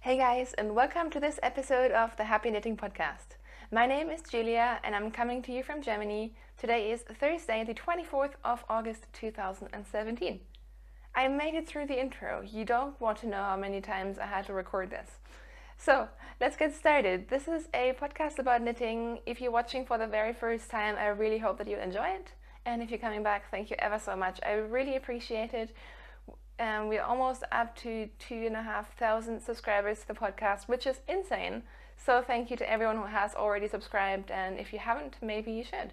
Hey guys, and welcome to this episode of the Happy Knitting Podcast. My name is Julia and I'm coming to you from Germany. Today is Thursday, the 24th of August 2017. I made it through the intro. You don't want to know how many times I had to record this. So, let's get started. This is a podcast about knitting. If you're watching for the very first time, I really hope that you enjoy it. And if you're coming back, thank you ever so much. I really appreciate it. We're almost up to 2,500 subscribers to the podcast, which is insane. So thank you to everyone who has already subscribed, and if you haven't, maybe you should.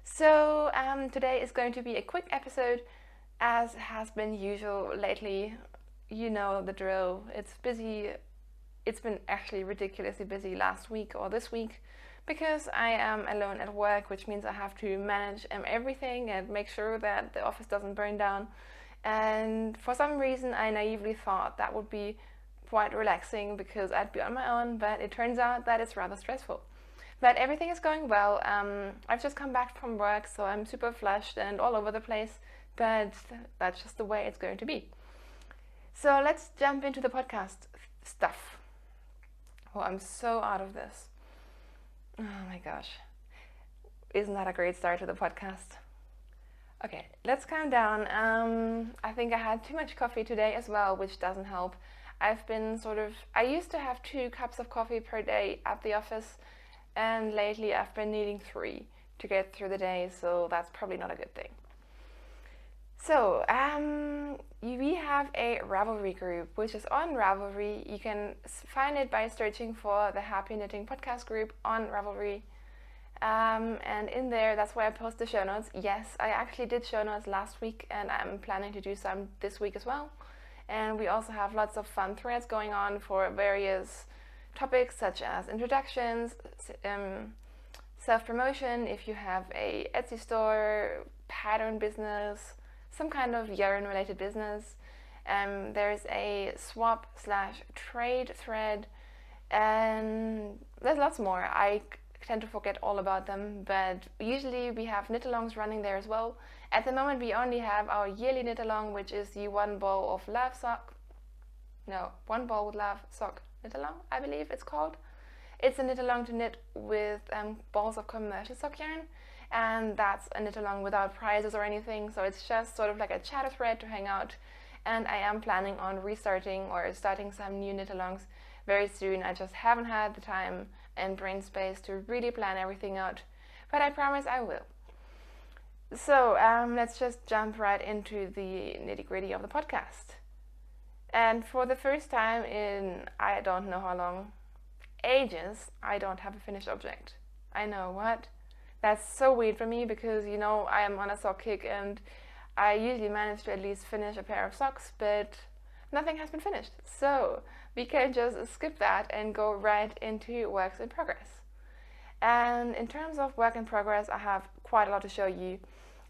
So today is going to be a quick episode, as has been usual lately. You know the drill. It's busy. It's been actually ridiculously busy last week or this week, because I am alone at work, which means I have to manage everything and make sure that the office doesn't burn down. And for some reason I naively thought that would be quite relaxing because I'd be on my own, but it turns out that it's rather stressful. But everything is going well. I've just come back from work, so I'm super flushed and all over the place, but that's just the way it's going to be. So let's jump into the podcast stuff. Oh, I'm so out of this. Oh my gosh. Isn't that a great start to the podcast? Okay, let's calm down. I think I had too much coffee today as well, which doesn't help. I used to have 2 cups of coffee per day at the office, and lately I've been needing 3 to get through the day, so that's probably not a good thing. So, we have a Ravelry group, which is on Ravelry. You can find it by searching for the Happy Knitting Podcast group on Ravelry. And in there, that's where I post the show notes. Yes, I actually did show notes last week, and I'm planning to do some this week as well. And we also have lots of fun threads going on for various topics, such as introductions, self-promotion, if you have a Etsy store, pattern business, some kind of yarn-related business. There's a swap/trade thread, and there's lots more. I tend to forget all about them, but usually we have knit-alongs running there as well. At the moment we only have our yearly knit-along, which is the One Ball with Love sock knit-along, I believe it's called. It's a knit-along to knit with balls of commercial sock yarn, and that's a knit-along without prizes or anything, so it's just sort of like a chatter thread to hang out. And I am planning on starting some new knit-alongs very soon. I just haven't had the time and brain space to really plan everything out, but I promise I will. So let's just jump right into the nitty-gritty of the podcast. And for the first time in I don't know how long, ages, I don't have a finished object. I know, what? That's so weird for me because, you know, I am on a sock kick and I usually manage to at least finish a pair of socks, but nothing has been finished. So we can just skip that and go right into works in progress. And in terms of work in progress, I have quite a lot to show you.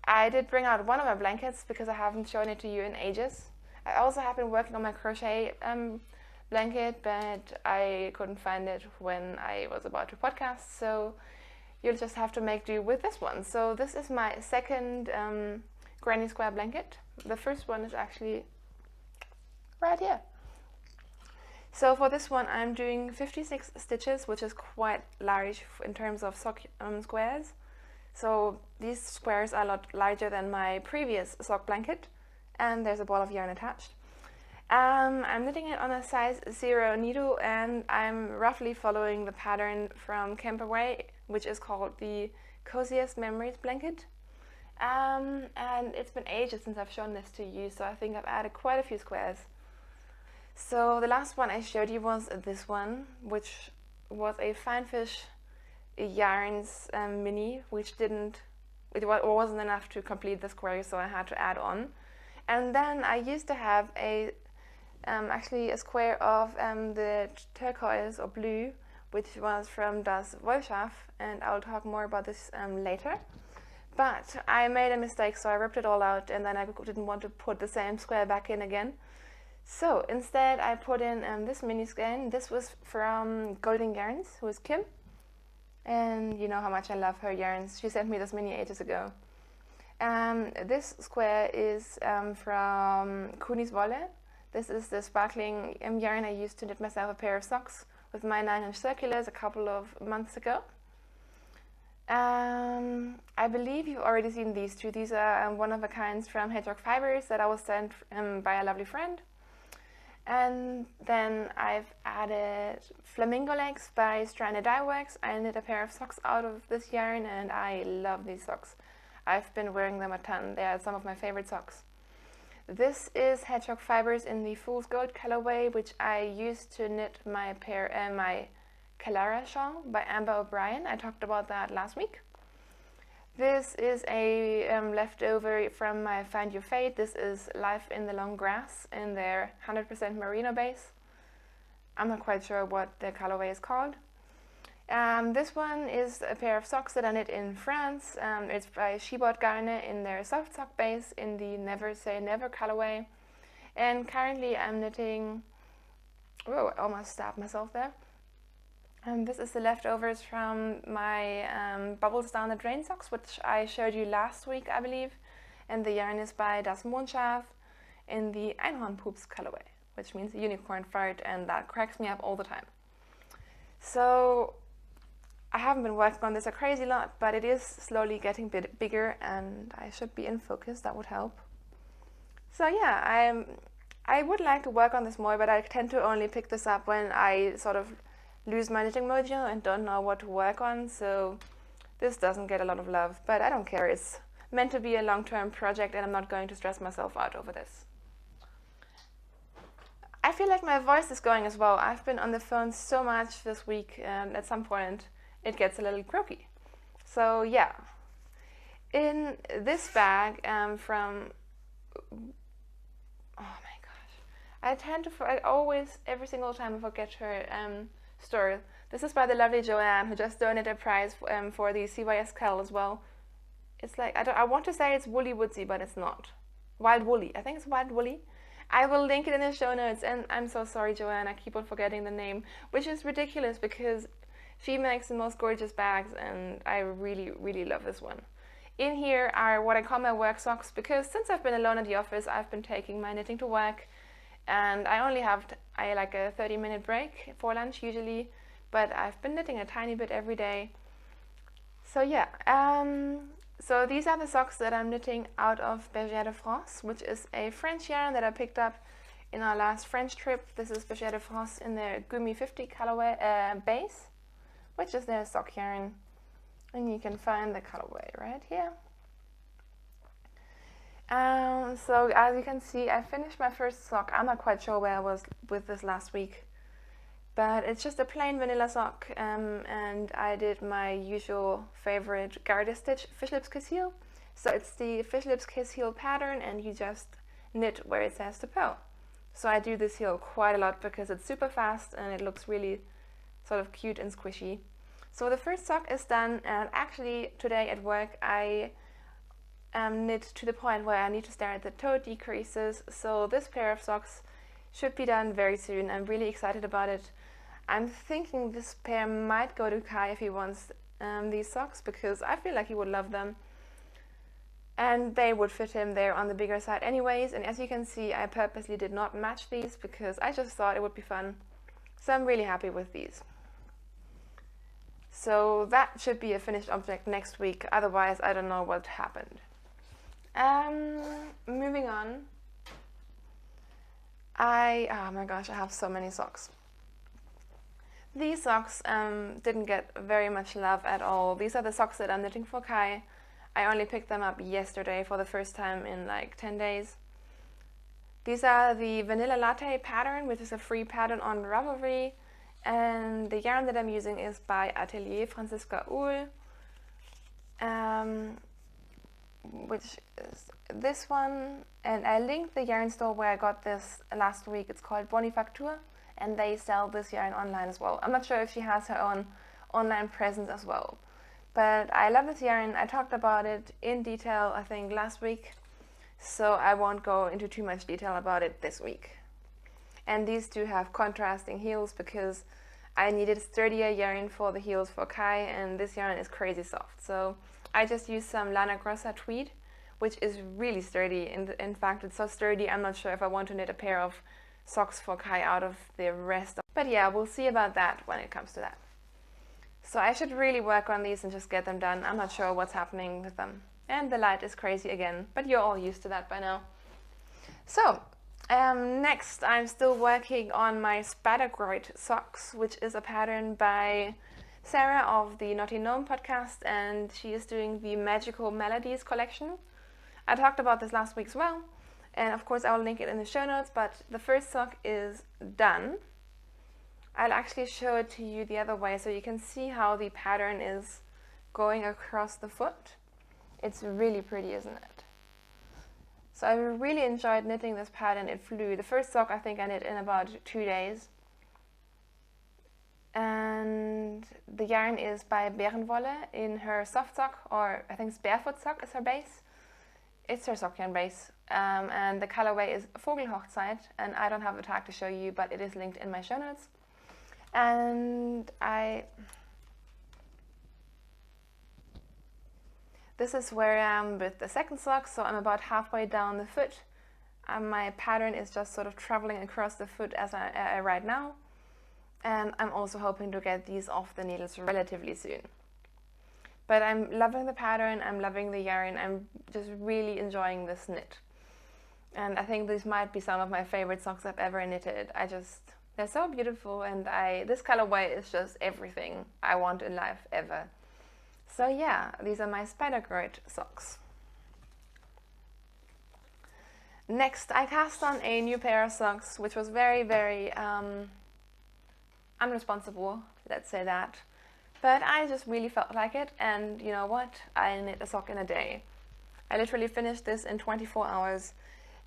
I did bring out one of my blankets because I haven't shown it to you in ages. I also have been working on my crochet blanket, but I couldn't find it when I was about to podcast, so you'll just have to make do with this one. So this is my second granny square blanket. The first one is actually right here. So for this one I'm doing 56 stitches, which is quite large in terms of sock squares. So these squares are a lot larger than my previous sock blanket, and there's a ball of yarn attached. I'm knitting it on a size 0 needle, and I'm roughly following the pattern from Camperway, which is called the Coziest Memories blanket. And it's been ages since I've shown this to you, so I think I've added quite a few squares. So the last one I showed you was this one, which was a Fine Fish Yarns mini, which wasn't enough to complete the square, so I had to add on. And then I used to have actually a square of the turquoise or blue, which was from Das Wollschaf, and I'll talk more about this later. But I made a mistake, so I ripped it all out, and then I didn't want to put the same square back in again. So instead I put in this mini skein. This was from Golden Yarns, who is Kim, and you know how much I love her yarns. She sent me this mini ages ago. This square is from Kunis Wolle. This is the sparkling yarn I used to knit myself a pair of socks with my 9-inch circulars a couple of months ago. I believe you've already seen these two. These are one-of-a-kinds from Hedgehog Fibers that I was sent by a lovely friend. And then I've added Flamingo Legs by Stranded Dye Works. I knit a pair of socks out of this yarn and I love these socks. I've been wearing them a ton. They are some of my favorite socks. This is Hedgehog Fibers in the Fool's Gold colorway, which I used to knit my my Calara shawl by Amber O'Brien. I talked about that last week. This is a leftover from my Find Your Fate. This is Life in the Long Grass in their 100% merino base. I'm not quite sure what the colorway is called. This one is a pair of socks that I knit in France. It's by Shebot Garner in their soft sock base in the Never Say Never colorway. And currently I'm knitting, oh, I almost stabbed myself there. This is the leftovers from my Bubbles Down the Drain socks, which I showed you last week, I believe. And the yarn is by Das Mondschaf in the Einhornpoops colorway, which means unicorn fart, and that cracks me up all the time. So I haven't been working on this a crazy lot, but it is slowly getting a bit bigger and I should be in focus. That would help. So yeah, I would like to work on this more, but I tend to only pick this up when I sort of lose my knitting mojo and don't know what to work on, so this doesn't get a lot of love, but I don't care. It's meant to be a long-term project and I'm not going to stress myself out over this. I feel like my voice is going as well. I've been on the phone so much this week and at some point it gets a little croaky. So yeah, in this bag from, oh my gosh, I always, every single time I forget her store. This is by the lovely Joanne, who just donated a prize for the CYS Cal as well. It's like, I want to say it's Woolly Woodsy, but it's not. Wild Woolly, I think it's Wild Woolly. I will link it in the show notes, and I'm so sorry, Joanne, I keep on forgetting the name, which is ridiculous because she makes the most gorgeous bags and I really, really love this one. In here are what I call my work socks, because since I've been alone at the office, I've been taking my knitting to work. And I only have like a 30-minute break for lunch usually, but I've been knitting a tiny bit every day. So yeah, so these are the socks that I'm knitting out of Bergère de France, which is a French yarn that I picked up in our last French trip. This is Bergère de France in their Gumi 50 colorway base, which is their sock yarn. And you can find the colorway right here. So as you can see, I finished my first sock. I'm not quite sure where I was with this last week, but it's just a plain vanilla sock, and I did my usual favorite garter stitch, fish lips kiss heel. So it's the fish lips kiss heel pattern, and you just knit where it says to pearl. So I do this heel quite a lot because it's super fast and it looks really sort of cute and squishy. So the first sock is done, and actually today at work I knit to the point where I need to start the toe decreases, so this pair of socks should be done very soon. I'm really excited about it. I'm thinking this pair might go to Kai if he wants these socks, because I feel like he would love them and they would fit him there on the bigger side anyways. And as you can see, I purposely did not match these because I just thought it would be fun, so I'm really happy with these. So that should be a finished object next week, otherwise I don't know what happened. Moving on, oh my gosh, I have so many socks. These socks didn't get very much love at all. These are the socks that I'm knitting for Kai. I only picked them up yesterday for the first time in like 10 days. These are the Vanilla Latte pattern, which is a free pattern on Ravelry. And the yarn that I'm using is by Atelier Franziska Uhl, which is this one. And I linked the yarn store where I got this last week. It's called Bonifacture, and they sell this yarn online as well. I'm not sure if she has her own online presence as well, but I love this yarn. I talked about it in detail, I think, last week, so I won't go into too much detail about it this week. And these two have contrasting heels because I needed sturdier yarn for the heels for Kai, and this yarn is crazy soft. So I just used some Lana Grossa tweed, which is really sturdy. In fact, it's so sturdy, I'm not sure if I want to knit a pair of socks for Kai out of the rest. But yeah, we'll see about that when it comes to that. So I should really work on these and just get them done. I'm not sure what's happening with them. And the light is crazy again, but you're all used to that by now. So, next I'm still working on my Spider-Groit socks, which is a pattern by Sarah of the Naughty Gnome podcast, and she is doing the Magical Melodies collection. I talked about this last week as well, and of course I will link it in the show notes, but the first sock is done. I'll actually show it to you the other way so you can see how the pattern is going across the foot. It's really pretty, isn't it? So I really enjoyed knitting this pattern. It flew. The first sock I think I knit in about 2 days. And the yarn is by Bärenwolle in her soft sock, or I think it's Barefoot sock is her base. It's her sock yarn base. And the colorway is Vogelhochzeit, and I don't have the tag to show you, but it is linked in my show notes. And this is where I am with the second sock, so I'm about halfway down the foot. My pattern is just sort of traveling across the foot as I right now. And I'm also hoping to get these off the needles relatively soon. But I'm loving the pattern, I'm loving the yarn, I'm just really enjoying this knit. And I think these might be some of my favorite socks I've ever knitted. They're so beautiful, and this colorway is just everything I want in life ever. So yeah, these are my Spider-Groit socks. Next, I cast on a new pair of socks, which was very, very unresponsible, let's say that. But I just really felt like it, and you know what? I knit a sock in a day. I literally finished this in 24 hours.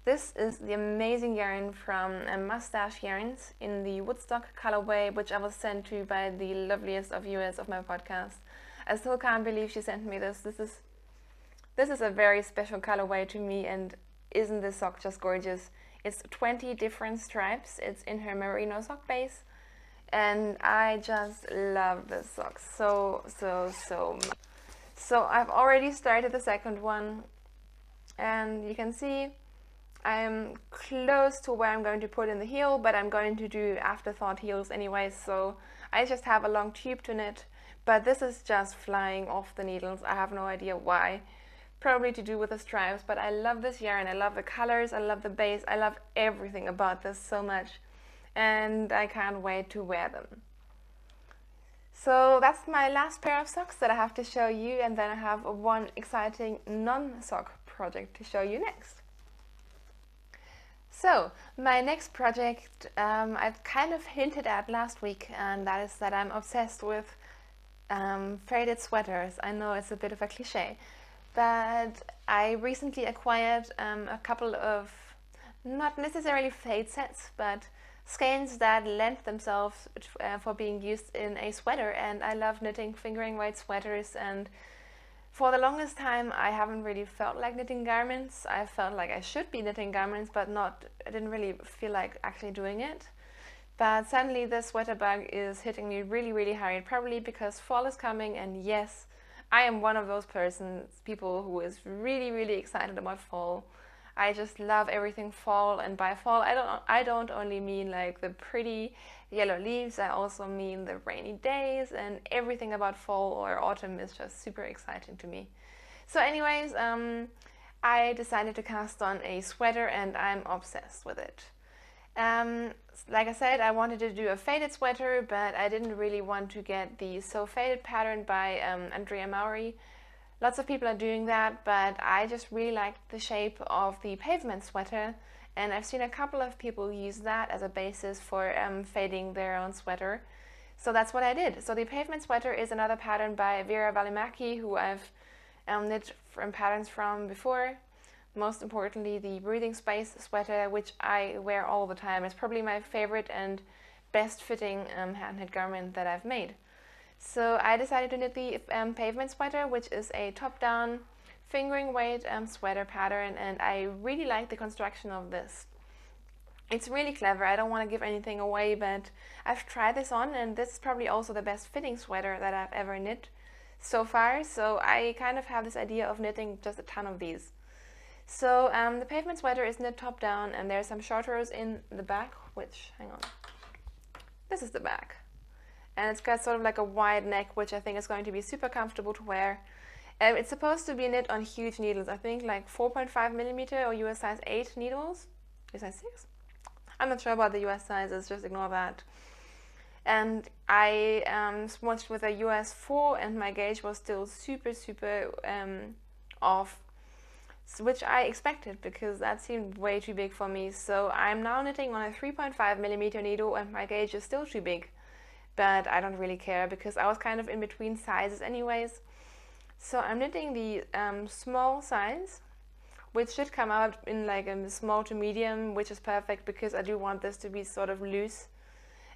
This is the amazing yarn from Mustache Yarns in the Woodstock colorway, which I was sent to by the loveliest of viewers of my podcast. I still can't believe she sent me this. This is a very special colorway to me, and isn't this sock just gorgeous? It's 20 different stripes. It's in her merino sock base, and I just love this sock so much. So I've already started the second one, and you can see I'm close to where I'm going to put in the heel, but I'm going to do afterthought heels anyway, so I just have a long tube to knit. But this is just flying off the needles. I have no idea why. Probably to do with the stripes, but I love this yarn. I love the colors, I love the base, I love everything about this so much. And I can't wait to wear them. So that's my last pair of socks that I have to show you, and then I have one exciting non-sock project to show you next. So, my next project I've kind of hinted at last week, and that is that I'm obsessed with faded sweaters. I know it's a bit of a cliche, but I recently acquired a couple of, not necessarily fade sets, but skeins that lend themselves for being used in a sweater, and I love knitting fingering weight sweaters, and for the longest time I haven't really felt like knitting garments. I felt like I should be knitting garments, but I didn't really feel like actually doing it. But suddenly the sweater bug is hitting me really hard, probably because fall is coming, and yes, I am one of those people who is really excited about fall. I just love everything fall, and by fall I don't only mean like the pretty yellow leaves, I also mean the rainy days, and everything about fall or autumn is just super exciting to me. So anyways, I decided to cast on a sweater, and I'm obsessed with it. Like I said, I wanted to do a faded sweater, but I didn't really want to get the So Faded pattern by Andrea Mowry. Lots of people are doing that, but I just really liked the shape of the Pavement Sweater, and I've seen a couple of people use that as a basis for fading their own sweater. So that's what I did. So the Pavement Sweater is another pattern by Vera Välimäki, who I've knit from patterns from before. Most importantly, the Breathing Space sweater, which I wear all the time. It's probably my favorite and best fitting hand knit garment that I've made. So I decided to knit the Pavement Sweater, which is a top-down fingering weight sweater pattern, and I really like the construction of this. It's really clever. I don't want to give anything away, but I've tried this on, and this is probably also the best fitting sweater that I've ever knit so far, so I kind of have this idea of knitting just a ton of these. So the Pavement Sweater is knit top down, and there's some short rows in the back, which, hang on, this is the back. And it's got sort of like a wide neck, which I think is going to be super comfortable to wear. It's supposed to be knit on huge needles, I think like 4.5mm or US size 8 needles. US size 6? I'm not sure about the US sizes, just ignore that. And I swatched with a US 4, and my gauge was still super off, which I expected because that seemed way too big for me. So I'm now knitting on a 3.5mm needle, and my gauge is still too big. But I don't really care because I was kind of in between sizes anyways. So I'm knitting the small size, which should come out in like a small to medium, which is perfect because I do want this to be sort of loose.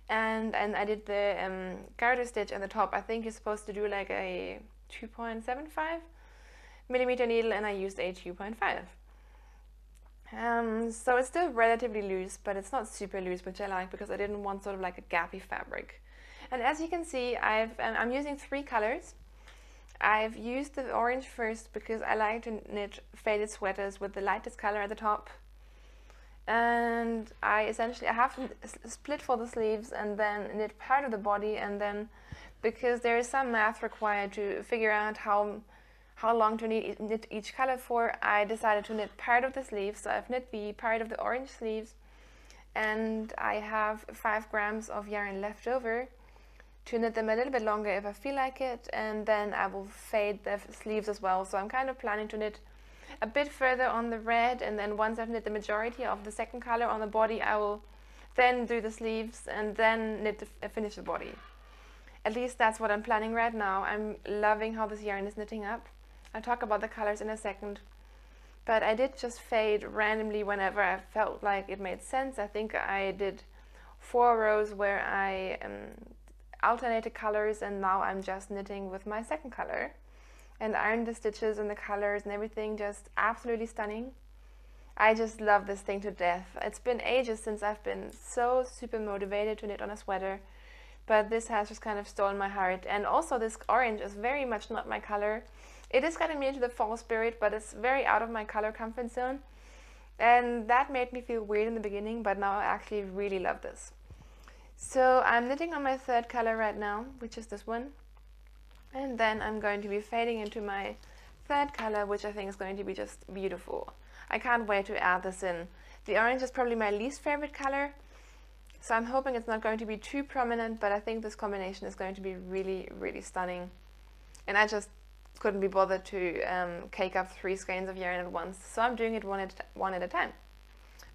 And I did the garter stitch at the top. I think you're supposed to do like a 2.75mm needle, and I used a 2.5. So it's still relatively loose, but it's not super loose, which I like because I didn't want sort of like a gappy fabric. And as you can see, I'm using 3 colors. I've used the orange first because I like to knit faded sweaters with the lightest color at the top. And I have split for the sleeves and then knit part of the body, and then because there is some math required to figure out how long to knit each color for, I decided to knit part of the sleeves. So I've knit the part of the orange sleeves, and I have 5 grams of yarn left over to knit them a little bit longer if I feel like it, and then I will fade the sleeves as well. So I'm kind of planning to knit a bit further on the red, and then once I've knit the majority of the second color on the body, I will then do the sleeves and then finish the body. At least that's what I'm planning right now. I'm loving how this yarn is knitting up. I'll talk about the colors in a second, but I did just fade randomly whenever I felt like it made sense. I think I did 4 rows where I alternated colors, and now I'm just knitting with my second color and ironed the stitches and the colors and everything. Just absolutely stunning. I just love this thing to death. It's been ages since I've been so super motivated to knit on a sweater, but this has just kind of stolen my heart. And also this orange is very much not my color. It is getting me into the fall spirit, but it's very out of my color comfort zone, and that made me feel weird in the beginning, but now I actually really love this. So I'm knitting on my 3rd color right now, which is this one, and then I'm going to be fading into my 3rd color, which I think is going to be just beautiful. I can't wait to add this in. The orange is probably my least favorite color, so I'm hoping it's not going to be too prominent, but I think this combination is going to be really stunning. And I just couldn't be bothered to cake up 3 skeins of yarn at once, so I'm doing it one at a time.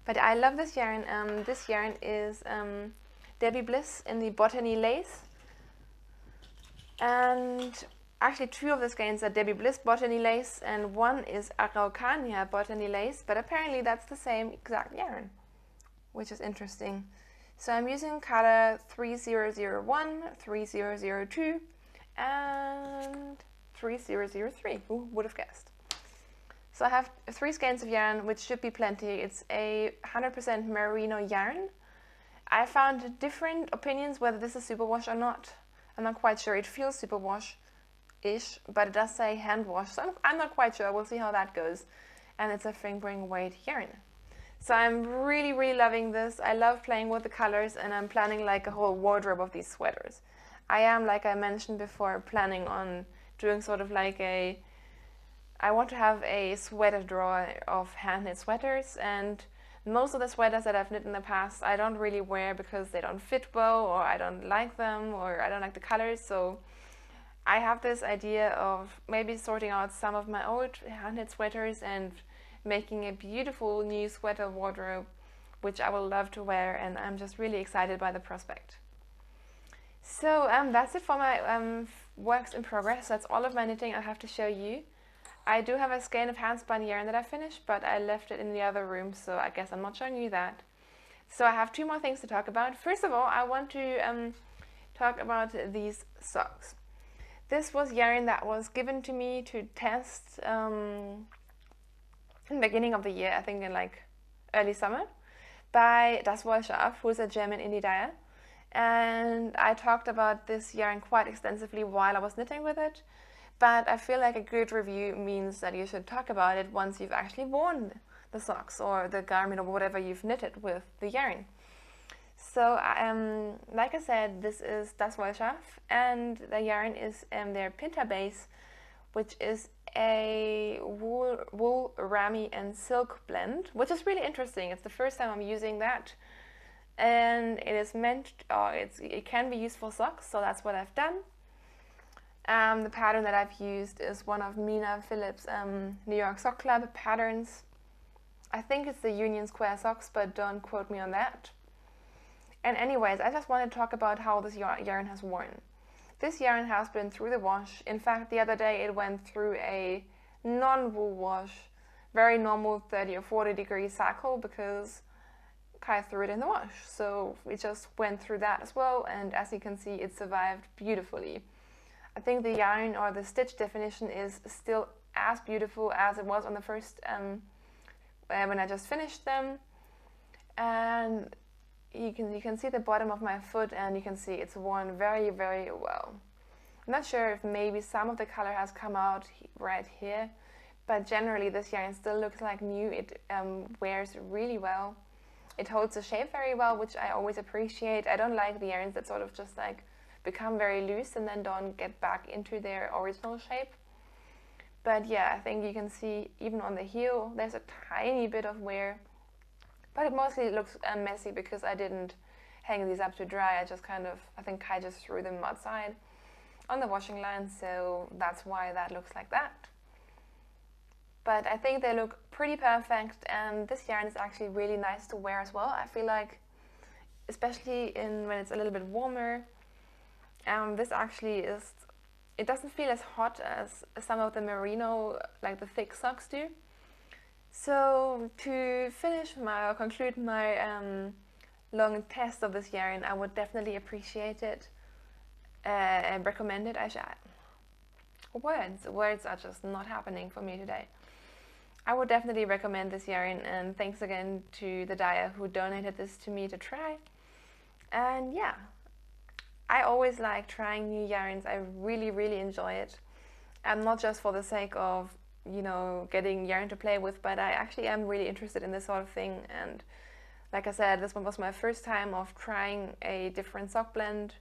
But I love this yarn. This yarn is Debbie Bliss in the Botany Lace, and actually 2 of the skeins are Debbie Bliss Botany Lace, and 1 is Araucania Botany Lace, but apparently that's the same exact yarn, which is interesting. So I'm using color 3001, 3002, and 3003. Who would have guessed? So I have 3 skeins of yarn, which should be plenty. It's a 100% merino yarn. I found different opinions whether this is superwash or not. I'm not quite sure. It feels superwash-ish, but it does say hand wash, so I'm not quite sure. We'll see how that goes. And it's a fingering weight yarn. So I'm really loving this. I love playing with the colors, and I'm planning like a whole wardrobe of these sweaters. I am, like I mentioned before, planning on doing sort of like I want to have a sweater drawer of hand-knit sweaters, and most of the sweaters that I've knit in the past I don't really wear because they don't fit well, or I don't like them, or I don't like the colors. So I have this idea of maybe sorting out some of my old hand-knit sweaters and making a beautiful new sweater wardrobe, which I will love to wear, and I'm just really excited by the prospect. So that's it for my works in progress. That's all of my knitting I have to show you. I do have a skein of hand-spun yarn that I finished, but I left it in the other room, so I guess I'm not showing you that. So I have 2 more things to talk about. First of all, I want to talk about these socks. This was yarn that was given to me to test in the beginning of the year, I think in like early summer, by Das Wollschaf, who's a German indie dyer. And I talked about this yarn quite extensively while I was knitting with it. but I feel like a good review means that you should talk about it once you've actually worn the socks or the garment or whatever you've knitted with the yarn. So like I said, this is Das Wollschaf, and the yarn is their Pinta base, which is a wool, ramie and silk blend, which is really interesting. It's the first time I'm using that, and it is meant, it can be used for socks, so that's what I've done. The pattern that I've used is one of Mina Phillips' New York Sock Club patterns. I think it's the Union Square socks, but don't quote me on that. And anyways, I just want to talk about how this yarn has worn. This yarn has been through the wash. In fact, the other day it went through a non-wool wash, very normal 30 or 40 degree cycle, because Kai threw it in the wash. So we just went through that as well, and as you can see, it survived beautifully. I think the yarn or the stitch definition is still as beautiful as it was on the first, when I just finished them. And you can see the bottom of my foot, and you can see it's worn very, very well. I'm not sure if maybe some of the color has come out right here, but generally this yarn still looks like new. It wears really well. It holds the shape very well, which I always appreciate. I don't like the yarns that sort of just like become very loose and then don't get back into their original shape. But yeah, I think you can see even on the heel there's a tiny bit of wear, but it mostly looks messy because I didn't hang these up to dry. I think Kai just threw them outside on the washing line, so that's why that looks like that. But I think they look pretty perfect, and this yarn is actually really nice to wear as well. I feel like, especially when it's a little bit warmer, this actually it doesn't feel as hot as some of the merino, like the thick socks do. So to conclude my long test of this yarn, I would definitely appreciate it and recommend it. Words are just not happening for me today. I would definitely recommend this yarn, and thanks again to the dyer who donated this to me to try. And yeah, I always like trying new yarns. I really, really enjoy it. And not just for the sake of, you know, getting yarn to play with, but I actually am really interested in this sort of thing. And like I said, this one was my first time of trying a different sock blend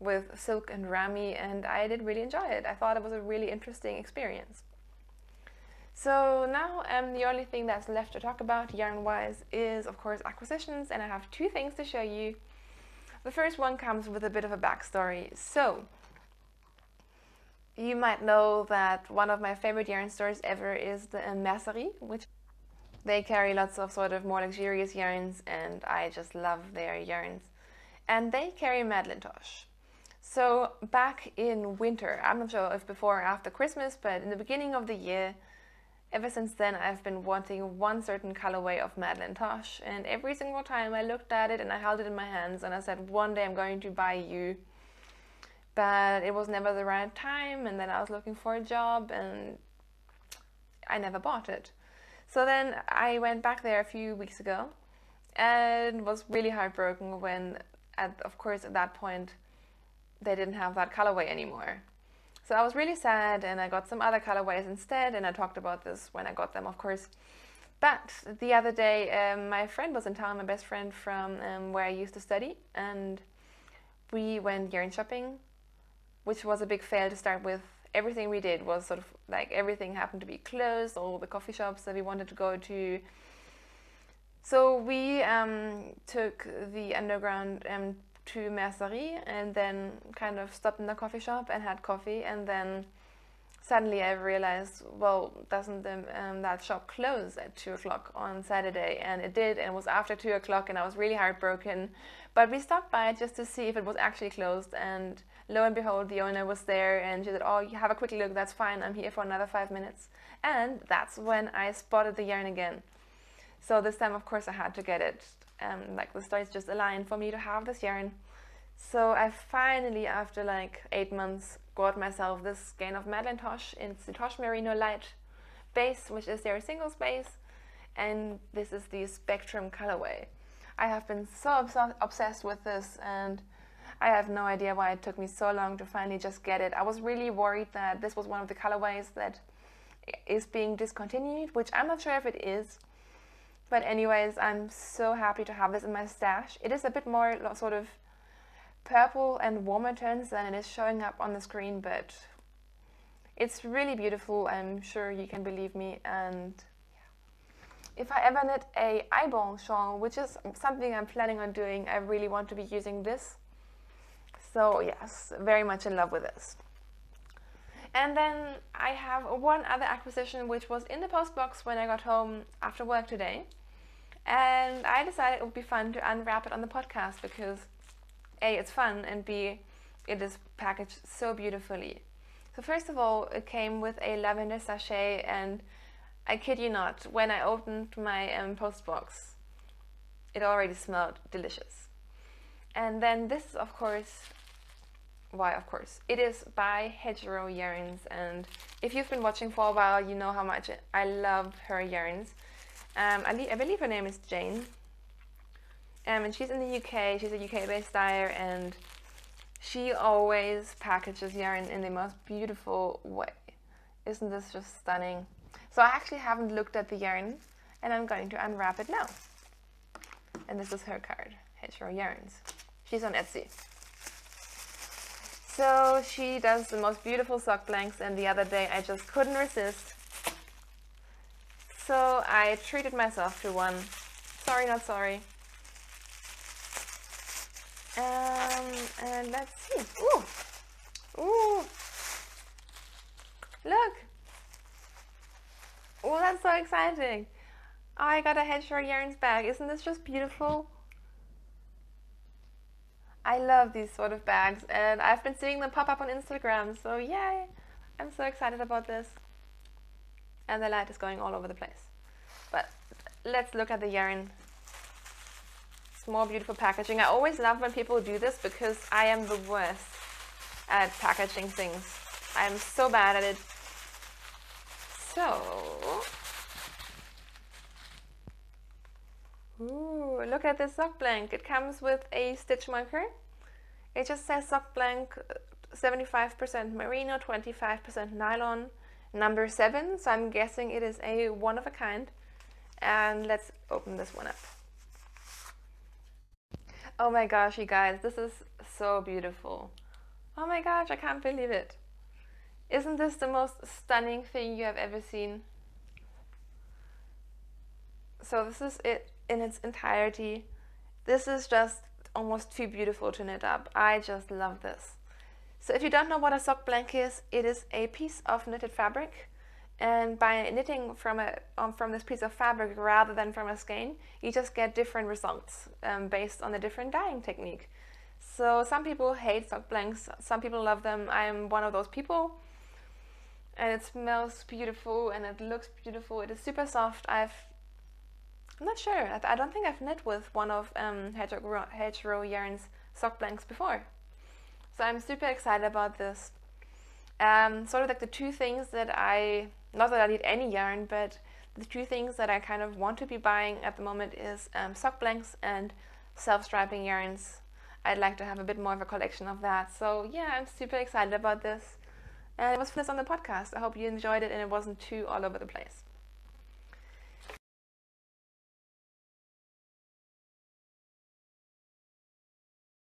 with silk and ramie, and I did really enjoy it. I thought it was a really interesting experience. So now the only thing that's left to talk about yarn-wise is, of course, acquisitions, and I have two things to show you. The first one comes with a bit of a backstory. So, you might know that one of my favorite yarn stores ever is the Mercerie, which they carry lots of sort of more luxurious yarns, and I just love their yarns. And they carry Madelinetosh. So back in winter, I'm not sure if before or after Christmas, but in the beginning of the year, ever since then, I've been wanting one certain colorway of Madelinetosh, and every single time I looked at it and I held it in my hands and I said, one day I'm going to buy you. But it was never the right time, and then I was looking for a job and I never bought it. So then I went back there a few weeks ago and was really heartbroken when, of course, at that point, they didn't have that colorway anymore. So I was really sad, and I got some other colorways instead, and I talked about this when I got them, of course. But the other day, my friend was in town, my best friend from where I used to study, and we went yarn shopping, which was a big fail to start with. Everything we did was sort of like everything happened to be closed, all the coffee shops that we wanted to go to. So we took the underground to Mercerie, and then kind of stopped in the coffee shop and had coffee, and then suddenly I realized, well, doesn't that shop close at 2 o'clock on Saturday? And it did, and it was after 2 o'clock, and I was really heartbroken. But we stopped by just to see if it was actually closed, and lo and behold, the owner was there, and she said, oh, you have a quick look, that's fine, I'm here for another 5 minutes. And that's when I spotted the yarn again. So this time, of course, I had to get it. Like the stars just aligned for me to have this yarn. So I finally, after like 8 months, got myself this skein of Madelinetosh. It's the Tosh Merino Light base, which is their singles base, and this is the Spectrum colorway. I have been so obsessed with this, and I have no idea why it took me so long to finally just get it. I was really worried that this was one of the colorways that is being discontinued, which I'm not sure if it is. But anyways, I'm so happy to have this in my stash. It is a bit more sort of purple and warmer tones than it is showing up on the screen, but it's really beautiful. I'm sure you can believe me. And if I ever knit a eyeball shawl, which is something I'm planning on doing, I really want to be using this. So yes, very much in love with this. And then I have one other acquisition which was in the post box when I got home after work today. And I decided it would be fun to unwrap it on the podcast because A, it's fun, and B, it is packaged so beautifully. So first of all, it came with a lavender sachet, and I kid you not, when I opened my post box, it already smelled delicious. And then this is, of course, why of course, it is by Hedgerow Yarns, and if you've been watching for a while, you know how much I love her yarns. I believe her name is Jane, and she's in the UK. She's a UK-based dyer, and she always packages yarn in the most beautiful way. Isn't this just stunning? So I actually haven't looked at the yarn, and I'm going to unwrap it now. And this is her card, Hedgerow Yarns. She's on Etsy. So she does the most beautiful sock blanks, and the other day I just couldn't resist. So I treated myself to one. Sorry, not sorry. And let's see. Ooh! Ooh! Look! Oh, that's so exciting! Oh, I got a Hedgerow Yarns bag. Isn't this just beautiful? I love these sort of bags, and I've been seeing them pop up on Instagram, so yay! I'm so excited about this. And the light is going all over the place. But let's look at the yarn. It's more beautiful packaging. I always love when people do this because I am the worst at packaging things. I'm so bad at it. So, ooh, look at this sock blank. It comes with a stitch marker. It just says sock blank 75% merino, 25% nylon, number 7. So I'm guessing it is a one of a kind. And let's open this one up. Oh my gosh, you guys, this is so beautiful. Oh my gosh, I can't believe it. Isn't this the most stunning thing you have ever seen? So this is it in its entirety. This is just almost too beautiful to knit up. I just love this. So if you don't know what a sock blank is, it is a piece of knitted fabric. And by knitting from this piece of fabric rather than from a skein, you just get different results based on the different dyeing technique. So some people hate sock blanks, some people love them. I am one of those people. And it smells beautiful and it looks beautiful. It is super soft. I'm not sure. I don't think I've knit with one of Hedgerow Yarns sock blanks before. So I'm super excited about this. Sort of like the two things that not that I need any yarn, but the two things that I kind of want to be buying at the moment is sock blanks and self-striping yarns. I'd like to have a bit more of a collection of that. So yeah, I'm super excited about this. And it was for this on the podcast. I hope you enjoyed it and it wasn't too all over the place.